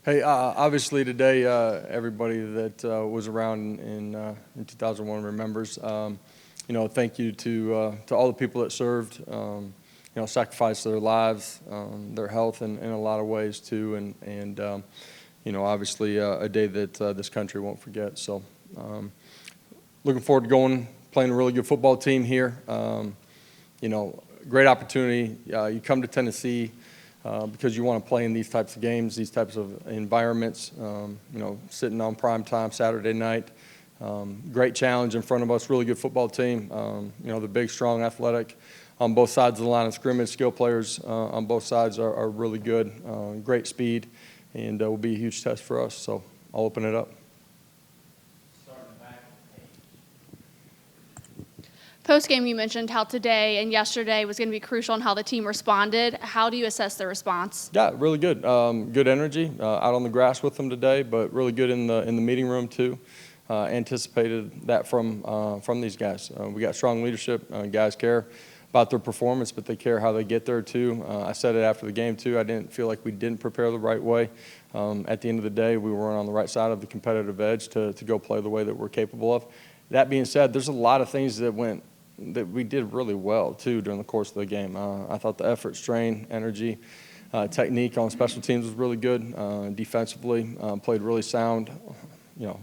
Hey, obviously today, everybody that was around in 2001 remembers. Thank you to all the people that served. Sacrificed their lives, their health, in a lot of ways too, and obviously a day that this country won't forget. So, looking forward to playing a really good football team here. Great opportunity. You come to Tennessee. Because you want to play in these types of games, these types of environments, sitting on prime time Saturday night. Great challenge in front of us, really good football team. They're big, strong, athletic on both sides of the line of scrimmage. Skill players on both sides are really good, great speed, and will be a huge test for us. So I'll open it up. Post-game, you mentioned how today and yesterday was going to be crucial in how the team responded. How do you assess their response? Yeah, really good. Good energy out on the grass with them today, but really good in the meeting room too. Anticipated that from these guys. We got strong leadership. Guys care about their performance, but they care how they get there too. I said it after the game too. I didn't feel like we didn't prepare the right way. At the end of the day, we weren't on the right side of the competitive edge to go play the way that we're capable of. That being said, there's a lot of things that we did really well too during the course of the game. I thought the effort, strain, energy, technique on special teams was really good. Defensively, played really sound.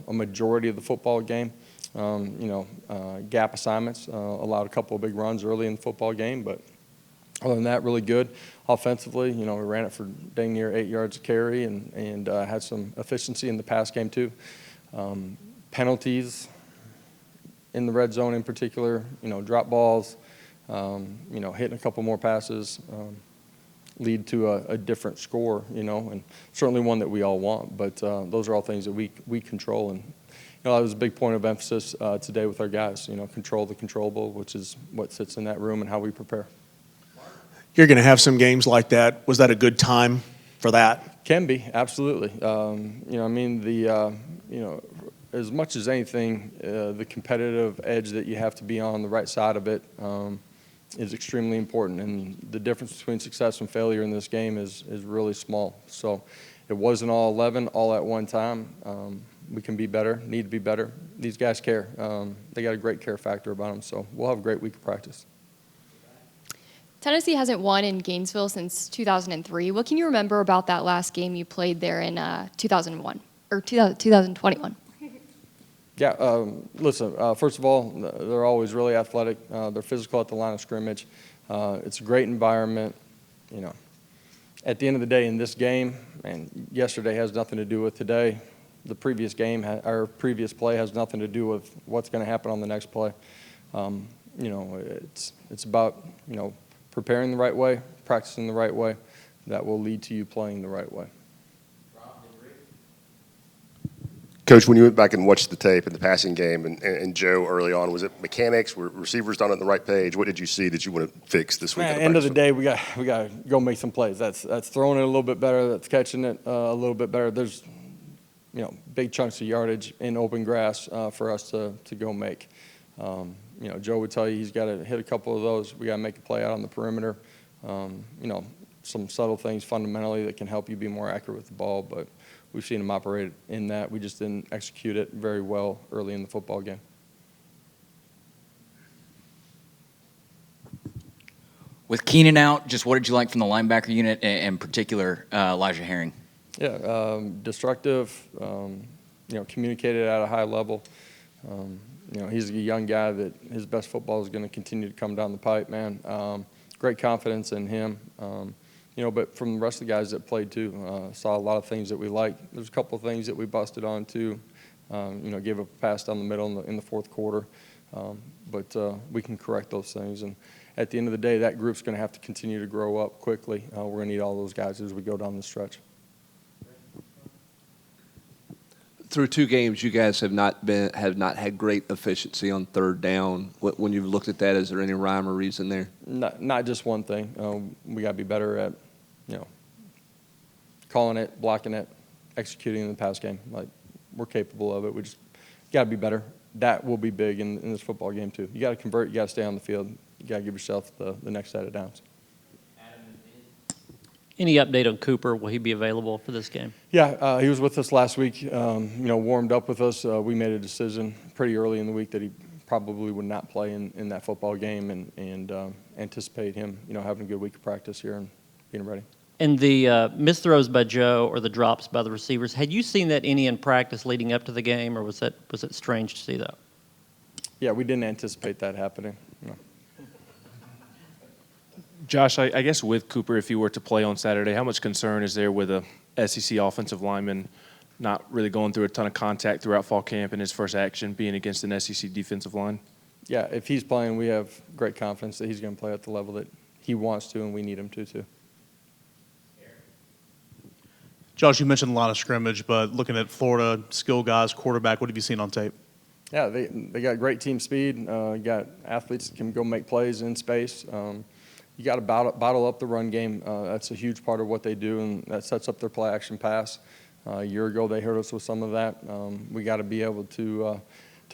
A majority of the football game. Gap assignments allowed a couple of big runs early in the football game, but other than that, really good. Offensively, we ran it for dang near 8 yards a carry and had some efficiency in the pass game too. Penalties in the red zone in particular, drop balls, hitting a couple more passes lead to a different score, and certainly one that we all want. But those are all things that we control, and that was a big point of emphasis today with our guys. Control the controllable, which is what sits in that room and how we prepare. You're going to have some games like that. Was that a good time for that? Can be, absolutely. As much as anything, the competitive edge that you have to be on the right side of it is extremely important. And the difference between success and failure in this game is really small. So it wasn't all 11 all at one time. We can be better, need to be better. These guys care. They got a great care factor about them. So we'll have a great week of practice. Tennessee hasn't won in Gainesville since 2003. What can you remember about that last game you played there in 2001 or 2021? Yeah, listen, first of all, they're always really athletic. They're physical at the line of scrimmage. It's a great environment. At the end of the day in this game, and yesterday has nothing to do with today, the previous game, our previous play has nothing to do with what's going to happen on the next play. It's about, preparing the right way, practicing the right way. That will lead to you playing the right way. Coach, when you went back and watched the tape in the passing game and Joe early on, was it mechanics? Were receivers not on the right page? What did you see that you want to fix this week? At the end of the day, we got to go make some plays. That's throwing it a little bit better. That's catching it a little bit better. There's big chunks of yardage in open grass for us to go make. Joe would tell you he's got to hit a couple of those. We got to make a play out on the perimeter. Some subtle things fundamentally that can help you be more accurate with the ball, but we've seen him operate in that. We just didn't execute it very well early in the football game. With Keenan out, just what did you like from the linebacker unit, in particular Elijah Herring? Yeah, destructive, communicated at a high level. He's a young guy that his best football is going to continue to come down the pipe, man. Great confidence in him. But from the rest of the guys that played too, saw a lot of things that we liked. There's a couple of things that we busted on too. Gave up a pass down the middle in the fourth quarter. But we can correct those things. And at the end of the day, that group's going to have to continue to grow up quickly. We're going to need all those guys as we go down the stretch. Through two games, you guys have not had great efficiency on third down. When you've looked at that, is there any rhyme or reason there? Not just one thing. We got to be better at, calling it, blocking it, executing in the pass game. Like, we're capable of it. We just got to be better. That will be big in this football game too. You got to convert. You got to stay on the field. You got to give yourself the next set of downs. Any update on Cooper? Will he be available for this game? Yeah, he was with us last week. Warmed up with us. We made a decision pretty early in the week that he probably would not play in that football game, and anticipate him, having a good week of practice here and being ready. And the missed throws by Joe or the drops by the receivers, had you seen that any in practice leading up to the game, or was it strange to see that? Yeah, we didn't anticipate that happening. No. Josh, I guess with Cooper, if he were to play on Saturday, how much concern is there with a SEC offensive lineman not really going through a ton of contact throughout fall camp and his first action being against an SEC defensive line? Yeah, if he's playing, we have great confidence that he's going to play at the level that he wants to, and we need him to too. Josh, you mentioned a lot of scrimmage, but looking at Florida, skill guys, quarterback, what have you seen on tape? Yeah, they got great team speed. Got athletes that can go make plays in space. You got to bottle up the run game. That's a huge part of what they do, and that sets up their play action pass. A year ago, they hurt us with some of that. We got to be able to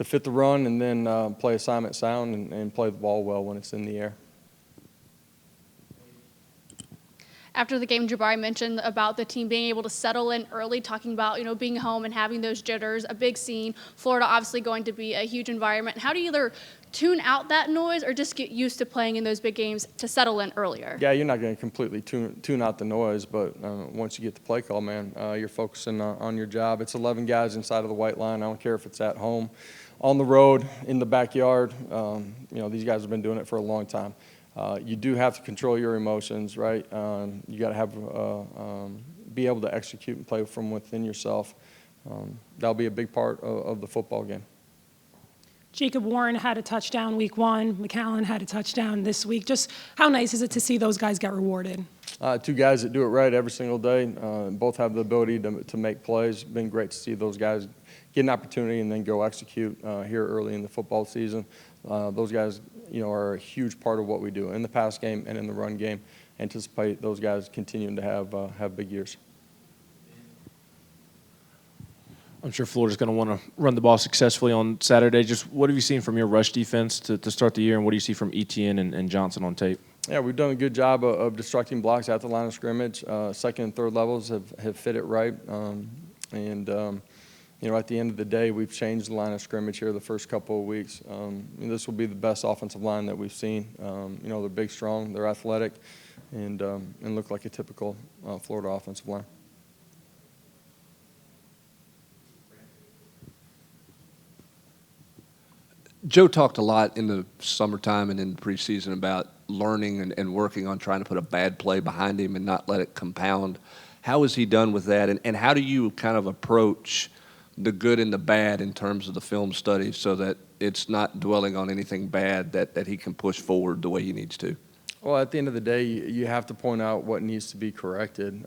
fit the run and then play assignment sound and play the ball well when it's in the air. After the game, Jabari mentioned about the team being able to settle in early, talking about, being home and having those jitters, a big scene. Florida obviously going to be a huge environment. How do you either tune out that noise or just get used to playing in those big games to settle in earlier? Yeah, you're not going to completely tune out the noise, but once you get the play call, man, you're focusing on your job. It's 11 guys inside of the white line. I don't care if it's at home, on the road, in the backyard. These guys have been doing it for a long time. You do have to control your emotions, right? You got to have be able to execute and play from within yourself. That'll be a big part of the football game. Jacob Warren had a touchdown week 1. McAllen had a touchdown this week. Just how nice is it to see those guys get rewarded? Two guys that do it right every single day. Both have the ability to make plays. Been great to see those guys get an opportunity and then go execute here early in the football season. Those guys, are a huge part of what we do in the pass game and in the run game. Anticipate those guys continuing to have big years. I'm sure Florida's going to want to run the ball successfully on Saturday. Just what have you seen from your rush defense to start the year, and what do you see from Etienne and Johnson on tape? Yeah, we've done a good job of destructing blocks at the line of scrimmage. Second and third levels have fit it right. At the end of the day, we've changed the line of scrimmage here the first couple of weeks. This will be the best offensive line that we've seen. They're big, strong, they're athletic, and look like a typical Florida offensive line. Joe talked a lot in the summertime and in the preseason about learning and working on trying to put a bad play behind him and not let it compound. How is he done with that, and how do you kind of approach the good and the bad in terms of the film study so that it's not dwelling on anything bad that he can push forward the way he needs to? Well, at the end of the day, you have to point out what needs to be corrected.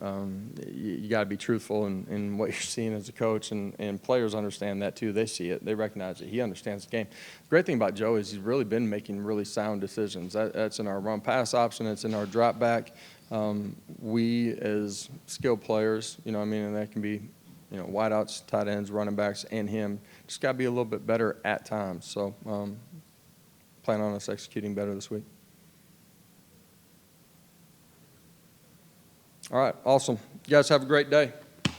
You got to be truthful in what you're seeing as a coach, and players understand that too. They see it. They recognize it. He understands the game. The great thing about Joe is he's really been making really sound decisions. That's in our run-pass option. It's in our drop back. We, as skilled players, and that can be, wideouts, tight ends, running backs, and him, just got to be a little bit better at times. So plan on us executing better this week. All right, awesome. You guys have a great day.